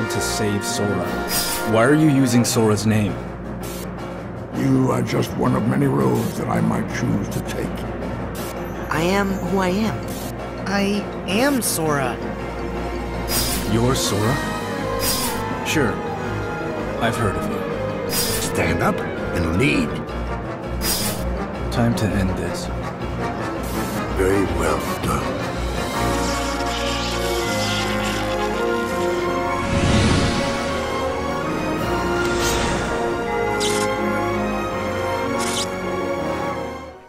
to save Sora. Why are you using Sora's name? You are just one of many roads that I might choose to take. I am who I am. I am Sora. You're Sora? Sure. I've heard of you. Stand up and lead. Time to end this. Very well done.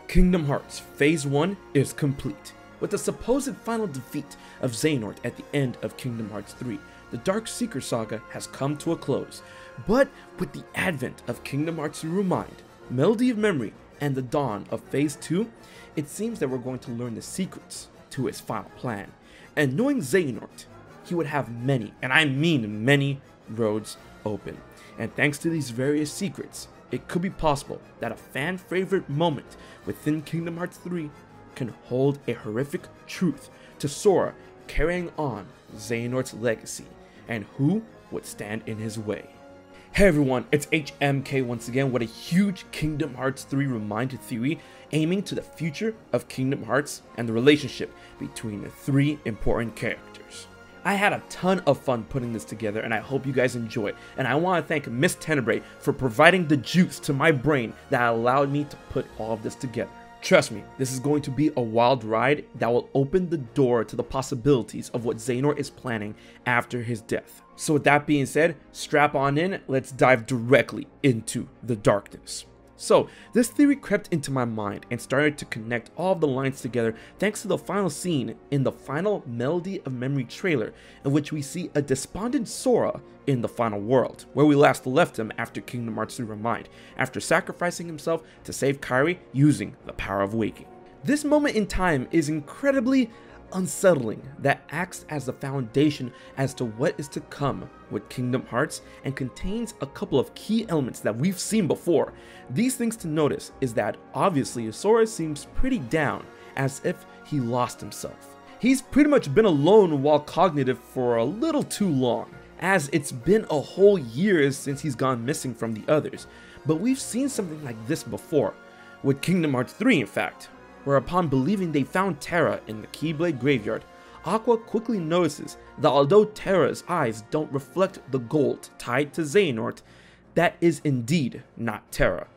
Kingdom Hearts Phase 1 is complete. With the supposed final defeat of Xehanort at the end of Kingdom Hearts 3, the Dark Seeker saga has come to a close. But with the advent of Kingdom Hearts ReMind, Melody of Memory, and the dawn of Phase 2, it seems that we're going to learn the secrets to his final plan. And knowing Xehanort, he would have many, and I mean many, roads open. And thanks to these various secrets, it could be possible that a fan favorite moment within Kingdom Hearts 3 can hold a horrific truth to Sora carrying on Xehanort's legacy, and who would stand in his way. Hey everyone, it's HMK once again with a huge Kingdom Hearts 3 ReMind theory aiming to the future of Kingdom Hearts and the relationship between the three important characters. I had a ton of fun putting this together and I hope you guys enjoy it, and I want to thank Miss Tenebrae for providing the juice to my brain that allowed me to put all of this together. Trust me, this is going to be a wild ride that will open the door to the possibilities of what Xehanort is planning after his death. So with that being said, strap on in, let's dive directly into the darkness. So, this theory crept into my mind and started to connect all of the lines together thanks to the final scene in the final Melody of Memory trailer, in which we see a despondent Sora in the final world, where we last left him after Kingdom Hearts 3 ReMind, after sacrificing himself to save Kairi using the power of waking. This moment in time is incredibly unsettling that acts as the foundation as to what is to come with Kingdom Hearts and contains a couple of key elements that we've seen before. These things to notice is that obviously Sora seems pretty down, as if he lost himself. He's pretty much been alone while cognitive for a little too long, as it's been a whole year since he's gone missing from the others, but we've seen something like this before, with Kingdom Hearts 3 in fact, where upon believing they found Terra in the Keyblade graveyard, Aqua quickly notices that although Terra's eyes don't reflect the gold tied to Xehanort, that is indeed not Terra.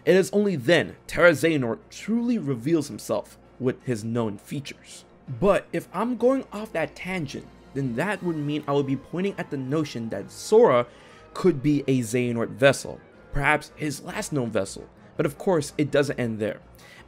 It is only then Terra Xehanort truly reveals himself with his known features. But if I'm going off that tangent, then that would mean I would be pointing at the notion that Sora could be a Xehanort vessel, perhaps his last known vessel, but of course it doesn't end there.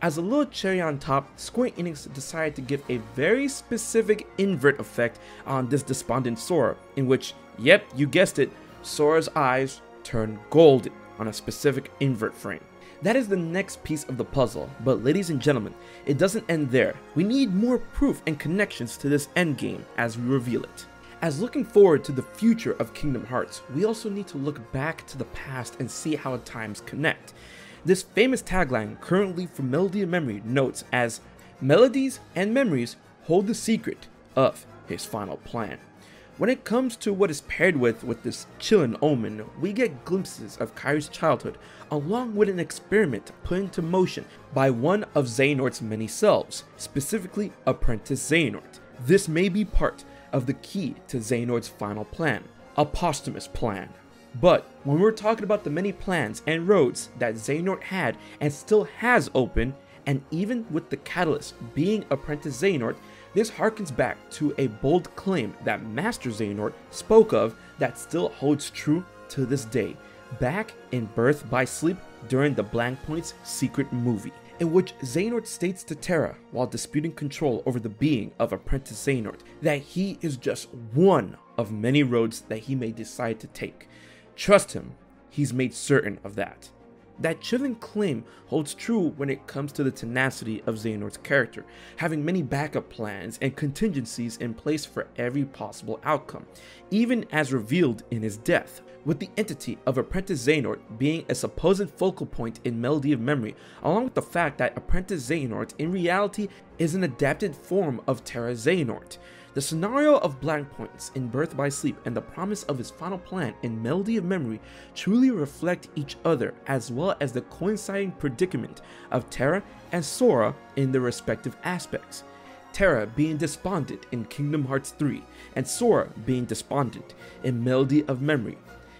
As a little cherry on top, Square Enix decided to give a very specific invert effect on this despondent Sora, in which, yep, you guessed it, Sora's eyes turn golden on a specific invert frame. That is the next piece of the puzzle, but ladies and gentlemen, it doesn't end there. We need more proof and connections to this endgame as we reveal it. As looking forward to the future of Kingdom Hearts, we also need to look back to the past and see how times connect. This famous tagline, currently from Melody of Memory, notes as, "Melodies and memories hold the secret of his final plan." When it comes to what is paired with this chillin' omen, we get glimpses of Kairi's childhood, along with an experiment put into motion by one of Xehanort's many selves, specifically Apprentice Xehanort. This may be part of the key to Xehanort's final plan, a posthumous plan. But when we're talking about the many plans and roads that Xehanort had and still has open, and even with the catalyst being Apprentice Xehanort, this harkens back to a bold claim that Master Xehanort spoke of that still holds true to this day, back in Birth by Sleep during the Blank Point's secret movie, in which Xehanort states to Terra, while disputing control over the being of Apprentice Xehanort, that he is just one of many roads that he may decide to take. Trust him, he's made certain of that. That chilling claim holds true when it comes to the tenacity of Xehanort's character, having many backup plans and contingencies in place for every possible outcome, even as revealed in his death, with the entity of Apprentice Xehanort being a supposed focal point in Melody of Memory, along with the fact that Apprentice Xehanort in reality is an adapted form of Terra Xehanort. The scenario of blank points in Birth by Sleep and the promise of his final plan in Melody of Memory truly reflect each other, as well as the coinciding predicament of Terra and Sora in their respective aspects. Terra being despondent in Kingdom Hearts 3, and Sora being despondent in Melody of Memory.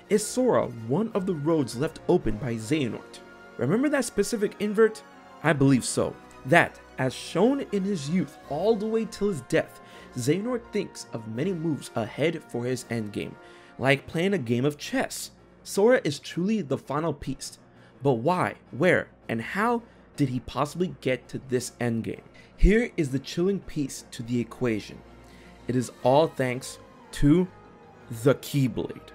Is Sora one of the roads left open by Xehanort? Remember that specific invert? I believe so. That, as shown in his youth all the way till his death, Xehanort thinks of many moves ahead for his endgame, like playing a game of chess. Sora is truly the final piece, but why, where, and how did he possibly get to this endgame? Here is the chilling piece to the equation. It is all thanks to the Keyblade.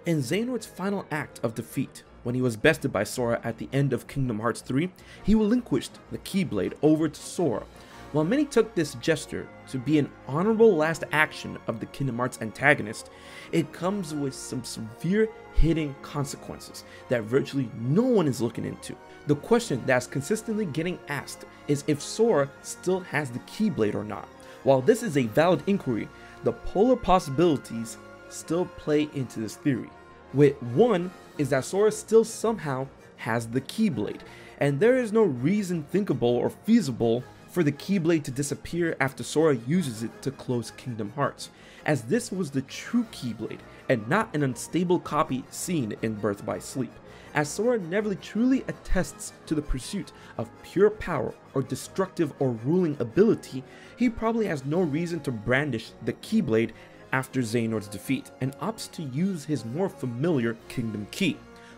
In Xehanort's final act of defeat, when he was bested by Sora at the end of Kingdom Hearts 3, he relinquished the Keyblade over to Sora. While many took this gesture to be an honorable last action of the Kingdom Hearts antagonist, it comes with some severe hidden consequences that virtually no one is looking into. The question that's consistently getting asked is if Sora still has the Keyblade or not. While this is a valid inquiry, the polar possibilities still play into this theory. With one is that Sora still somehow has the Keyblade, and there is no reason thinkable or feasible for the Keyblade to disappear after Sora uses it to close Kingdom Hearts, as this was the true Keyblade and not an unstable copy seen in Birth by Sleep. As Sora never truly attests to the pursuit of pure power or destructive or ruling ability, he probably has no reason to brandish the Keyblade after Xehanort's defeat, and opts to use his more familiar Kingdom Key,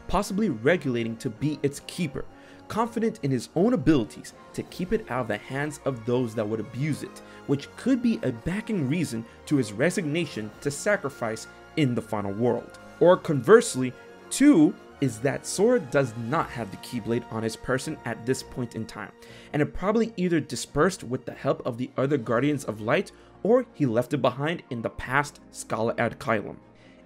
possibly regulating to be its keeper, confident in his own abilities to keep it out of the hands of those that would abuse it, which could be a backing reason to his resignation to sacrifice in the final world. Or conversely, 2 is that Sora does not have the Keyblade on his person at this point in time, and it probably either dispersed with the help of the other Guardians of Light, or he left it behind in the past Scala ad Caelum.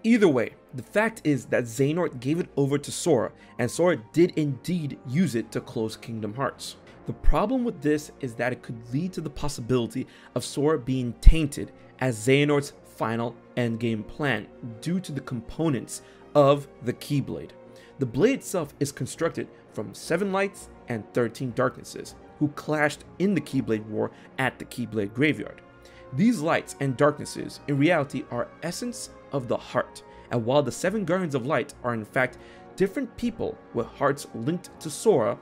Either way, the fact is that Xehanort gave it over to Sora, and Sora did indeed use it to close Kingdom Hearts. The problem with this is that it could lead to the possibility of Sora being tainted as Xehanort's final endgame plan due to the components of the Keyblade. The blade itself is constructed from 7 lights and 13 darknesses, who clashed in the Keyblade War at the Keyblade Graveyard. These lights and darknesses in reality are essence of the heart, and while the 7 Guardians of Light are in fact different people with hearts linked to Sora,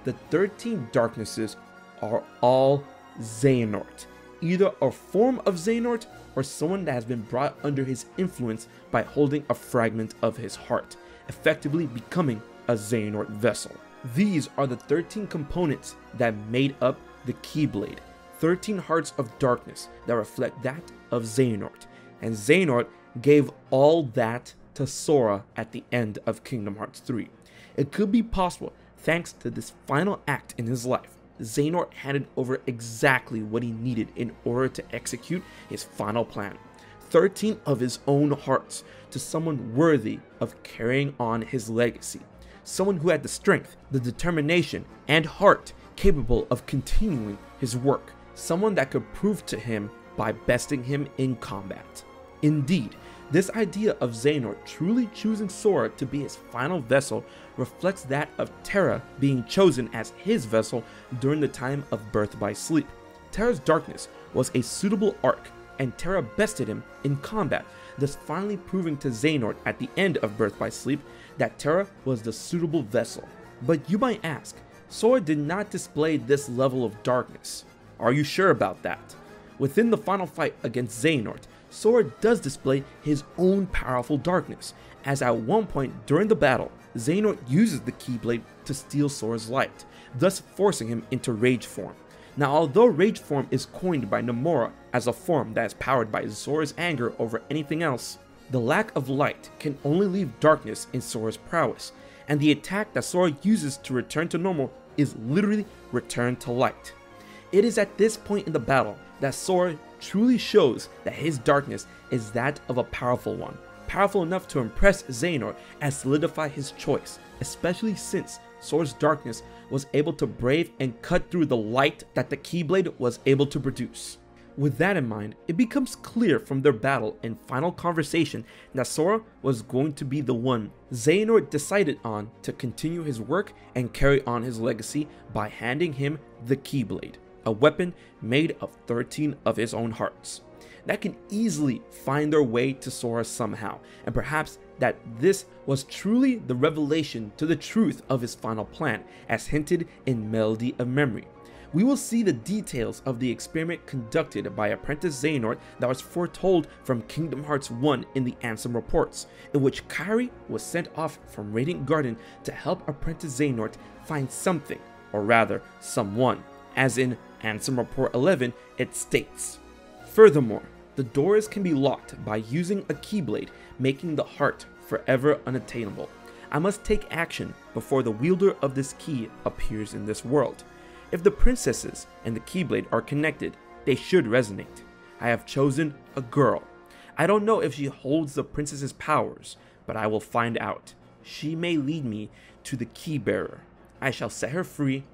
the 13 darknesses are all Xehanort, either a form of Xehanort or someone that has been brought under his influence by holding a fragment of his heart, effectively becoming a Xehanort vessel. These are the 13 components that made up the Keyblade, 13 hearts of darkness that reflect that of Xehanort, and Xehanort gave all that to Sora at the end of Kingdom Hearts 3. It could be possible, thanks to this final act in his life, Xehanort handed over exactly what he needed in order to execute his final plan. 13 of his own hearts to someone worthy of carrying on his legacy. Someone who had the strength, the determination, and heart capable of continuing his work. Someone that could prove to him by besting him in combat. Indeed, this idea of Xehanort truly choosing Sora to be his final vessel reflects that of Terra being chosen as his vessel during the time of Birth by Sleep. Terra's darkness was a suitable arc, and Terra bested him in combat, thus finally proving to Xehanort at the end of Birth by Sleep that Terra was the suitable vessel. But you might ask, Sora did not display this level of darkness. Are you sure about that? Within the final fight against Xehanort, Sora does display his own powerful darkness, as at one point during the battle, Xehanort uses the Keyblade to steal Sora's light, thus forcing him into Rage form. Now, although Rage form is coined by Nomura as a form that is powered by Sora's anger over anything else, the lack of light can only leave darkness in Sora's prowess, and the attack that Sora uses to return to normal is literally return to light. It is at this point in the battle that Sora truly shows that his darkness is that of a powerful one, powerful enough to impress Xehanort and solidify his choice, especially since Sora's darkness was able to brave and cut through the light that the Keyblade was able to produce. With that in mind, it becomes clear from their battle and final conversation that Sora was going to be the one Xehanort decided on to continue his work and carry on his legacy by handing him the Keyblade, a weapon made of 13 of his own hearts that can easily find their way to Sora somehow, and perhaps that this was truly the revelation to the truth of his final plan, as hinted in Melody of Memory. We will see the details of the experiment conducted by Apprentice Xehanort that was foretold from Kingdom Hearts 1 in the Ansem reports, in which Kairi was sent off from Radiant Garden to help Apprentice Xehanort find something, or rather, someone, as in Ansem Report 11 it states. Furthermore, the doors can be locked by using a Keyblade, making the heart forever unattainable. I must take action before the wielder of this key appears in this world. If the princesses and the Keyblade are connected, they should resonate. I have chosen a girl. I don't know if she holds the princess's powers, but I will find out. She may lead me to the key bearer. I shall set her free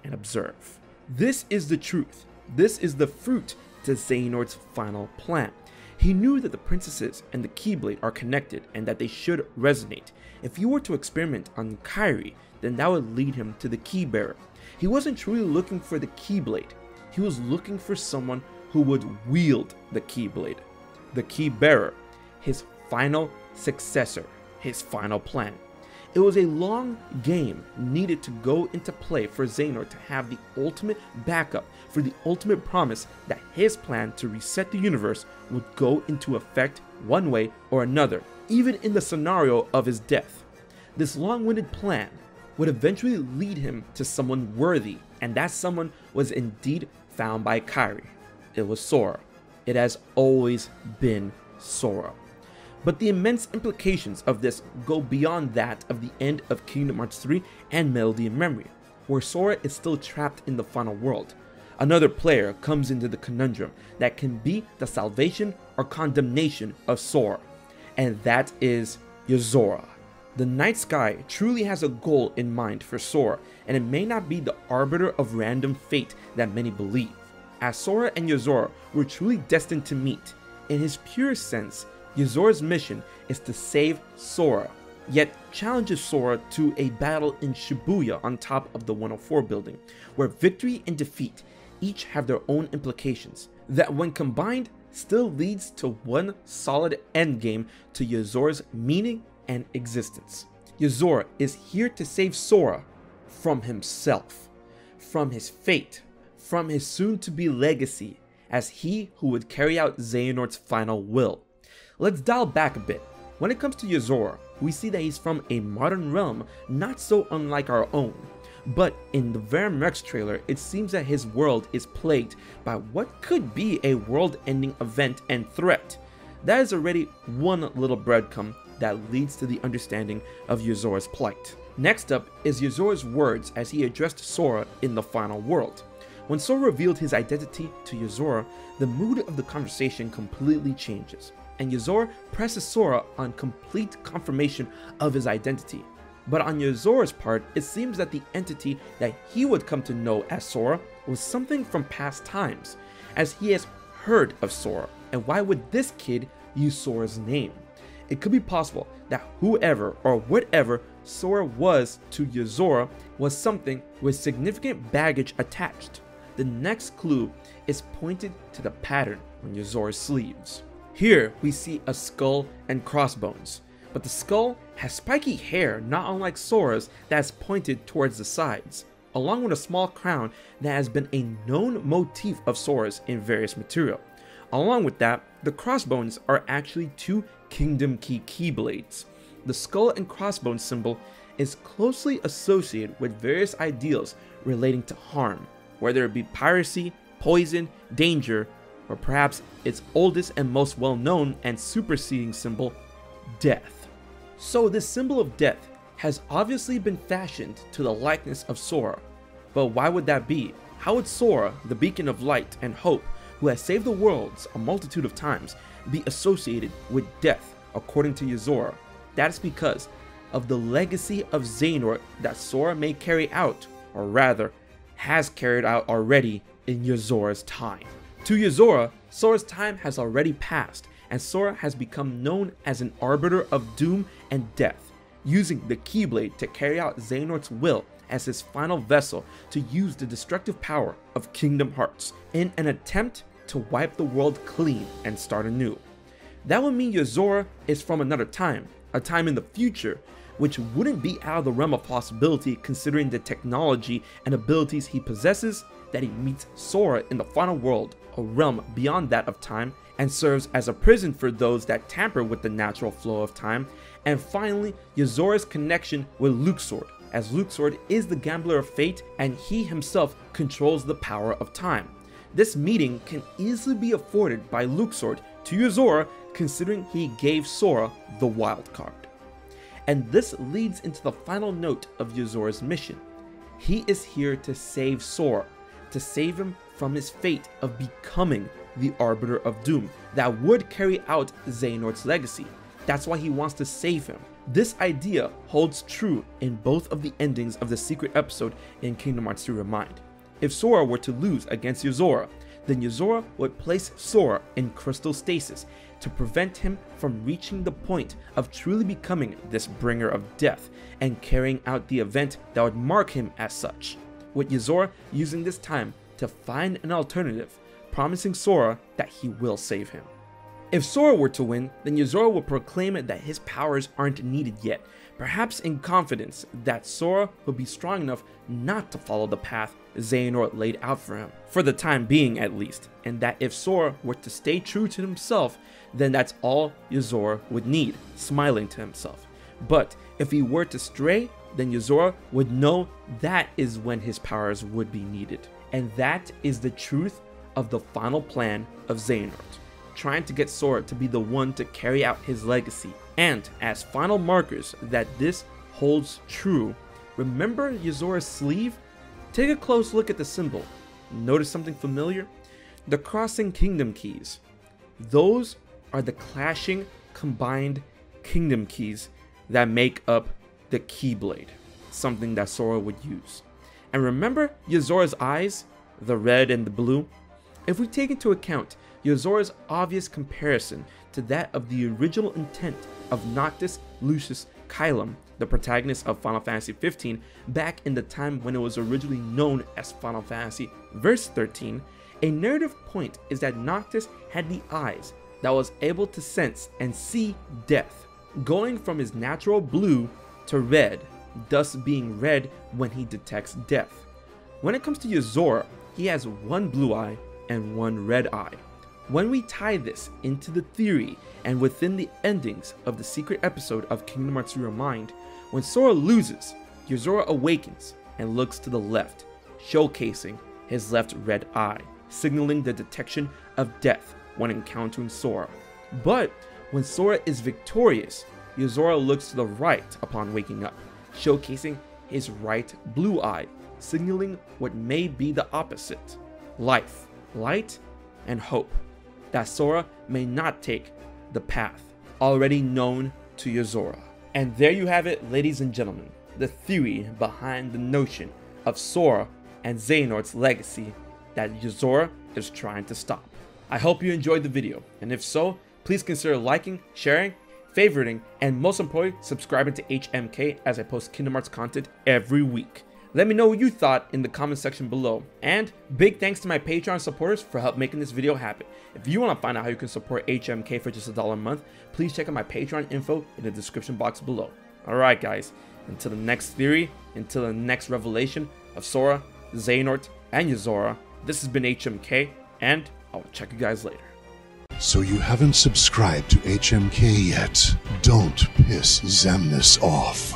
and observe. This is the truth. This is the fruit to Xehanort's final plan. He knew that the princesses and the Keyblade are connected and that they should resonate. If he were to experiment on Kairi, then that would lead him to the key bearer. He wasn't truly looking for the Keyblade. He was looking for someone who would wield the Keyblade. The key bearer, his final successor, his final plan. It was a long game needed to go into play for Xehanort to have the ultimate backup for the ultimate promise that his plan to reset the universe would go into effect one way or another, even in the scenario of his death. This long-winded plan would eventually lead him to someone worthy, and that someone was indeed found by Kairi. It was Sora. It has always been Sora. But the immense implications of this go beyond that of the end of Kingdom Hearts 3 and Melody of Memory, where Sora is still trapped in the final world. Another player comes into the conundrum that can be the salvation or condemnation of Sora, and that is Yozora. The night sky truly has a goal in mind for Sora, and it may not be the arbiter of random fate that many believe, as Sora and Yozora were truly destined to meet. In his purest sense, Yozora's mission is to save Sora, yet challenges Sora to a battle in Shibuya on top of the 104 building, where victory and defeat each have their own implications, that when combined still leads to one solid endgame to Yozora's meaning and existence. Yozora is here to save Sora from himself, from his fate, from his soon-to-be legacy, as he who would carry out Xehanort's final will. Let's dial back a bit. When it comes to Yozora, we see that he's from a modern realm not so unlike our own. But in the Verum Rex trailer, it seems that his world is plagued by what could be a world-ending event and threat. That is already one little breadcrumb that leads to the understanding of Yozora's plight. Next up is Yozora's words as he addressed Sora in the final world. When Sora revealed his identity to Yozora, the mood of the conversation completely changes, and Yozora presses Sora on complete confirmation of his identity. But on Yozora's part, it seems that the entity that he would come to know as Sora was something from past times, as he has heard of Sora, and why would this kid use Sora's name? It could be possible that whoever or whatever Sora was to Yozora was something with significant baggage attached. The next clue is pointed to the pattern on Yozora's sleeves. Here we see a skull and crossbones, but the skull has spiky hair not unlike Sora's that's pointed towards the sides, along with a small crown that has been a known motif of Sora's in various material. Along with that, the crossbones are actually two Kingdom Key Keyblades. The skull and crossbones symbol is closely associated with various ideals relating to harm, whether it be piracy, poison, danger, or perhaps its oldest and most well-known and superseding symbol, death. So this symbol of death has obviously been fashioned to the likeness of Sora. But why would that be? How would Sora, the beacon of light and hope, who has saved the worlds a multitude of times, be associated with death according to Yozora? That is because of the legacy of Xehanort that Sora may carry out, or rather, has carried out already in Yozora's time. To Yozora, Sora's time has already passed, and Sora has become known as an arbiter of doom and death, using the Keyblade to carry out Xehanort's will as his final vessel to use the destructive power of Kingdom Hearts in an attempt to wipe the world clean and start anew. That would mean Yozora is from another time, a time in the future, which wouldn't be out of the realm of possibility considering the technology and abilities he possesses, that he meets Sora in the final world, a realm beyond that of time, and serves as a prison for those that tamper with the natural flow of time. And finally, Yozora's connection with Luxord, as Luxord is the gambler of fate and he himself controls the power of time. This meeting can easily be afforded by Luxord to Yozora, considering he gave Sora the wild card. And this leads into the final note of Yozora's mission. He is here to save Sora, to save him from his fate of becoming the Arbiter of Doom that would carry out Xehanort's legacy. That's why he wants to save him. This idea holds true in both of the endings of the secret episode in Kingdom Hearts 3 ReMind. If Sora were to lose against Yozora, then Yozora would place Sora in crystal stasis to prevent him from reaching the point of truly becoming this bringer of death and carrying out the event that would mark him as such, with Yozora using this time to find an alternative, promising Sora that he will save him. If Sora were to win, then Yozora would proclaim that his powers aren't needed yet, perhaps in confidence that Sora would be strong enough not to follow the path Xehanort laid out for him, for the time being at least, and that if Sora were to stay true to himself, then that's all Yozora would need, smiling to himself. But if he were to stray, then Yozora would know that is when his powers would be needed. And that is the truth of the final plan of Xehanort, trying to get Sora to be the one to carry out his legacy. And as final markers that this holds true, remember Yozora's sleeve? Take a close look at the symbol. Notice something familiar? The crossing kingdom keys. Those are the clashing combined kingdom keys that make up the Keyblade, something that Sora would use. And remember Yozora's eyes, the red and the blue? If we take into account Yozora's obvious comparison to that of the original intent of Noctis Lucius Kylum, the protagonist of Final Fantasy XV, back in the time when it was originally known as Final Fantasy Verse 13, a narrative point is that Noctis had the eyes that was able to sense and see death, going from his natural blue to red, thus being red when he detects death. When it comes to Yozora, he has one blue eye and one red eye. When we tie this into the theory and within the endings of the secret episode of Kingdom Hearts 3 ReMind, when Sora loses, Yozora awakens and looks to the left, showcasing his left red eye, signaling the detection of death when encountering Sora. But when Sora is victorious, Yozora looks to the right upon waking up, showcasing his right blue eye, signaling what may be the opposite: life, light, and hope, that Sora may not take the path already known to Yozora. And there you have it, ladies and gentlemen, the theory behind the notion of Sora and Xehanort's legacy that Yozora is trying to stop. I hope you enjoyed the video, and if so, please consider liking, sharing, favoriting, and most importantly, subscribing to HMK as I post Kingdom Hearts content every week. Let me know what you thought in the comment section below, and big thanks to my Patreon supporters for help making this video happen. If you want to find out how you can support HMK for just $1 a month, please check out my Patreon info in the description box below. Alright guys, until the next theory, until the next revelation of Sora, Xehanort, and Yozora, this has been HMK, and I'll check you guys later. So you haven't subscribed to HMK yet? Don't piss Xemnas off.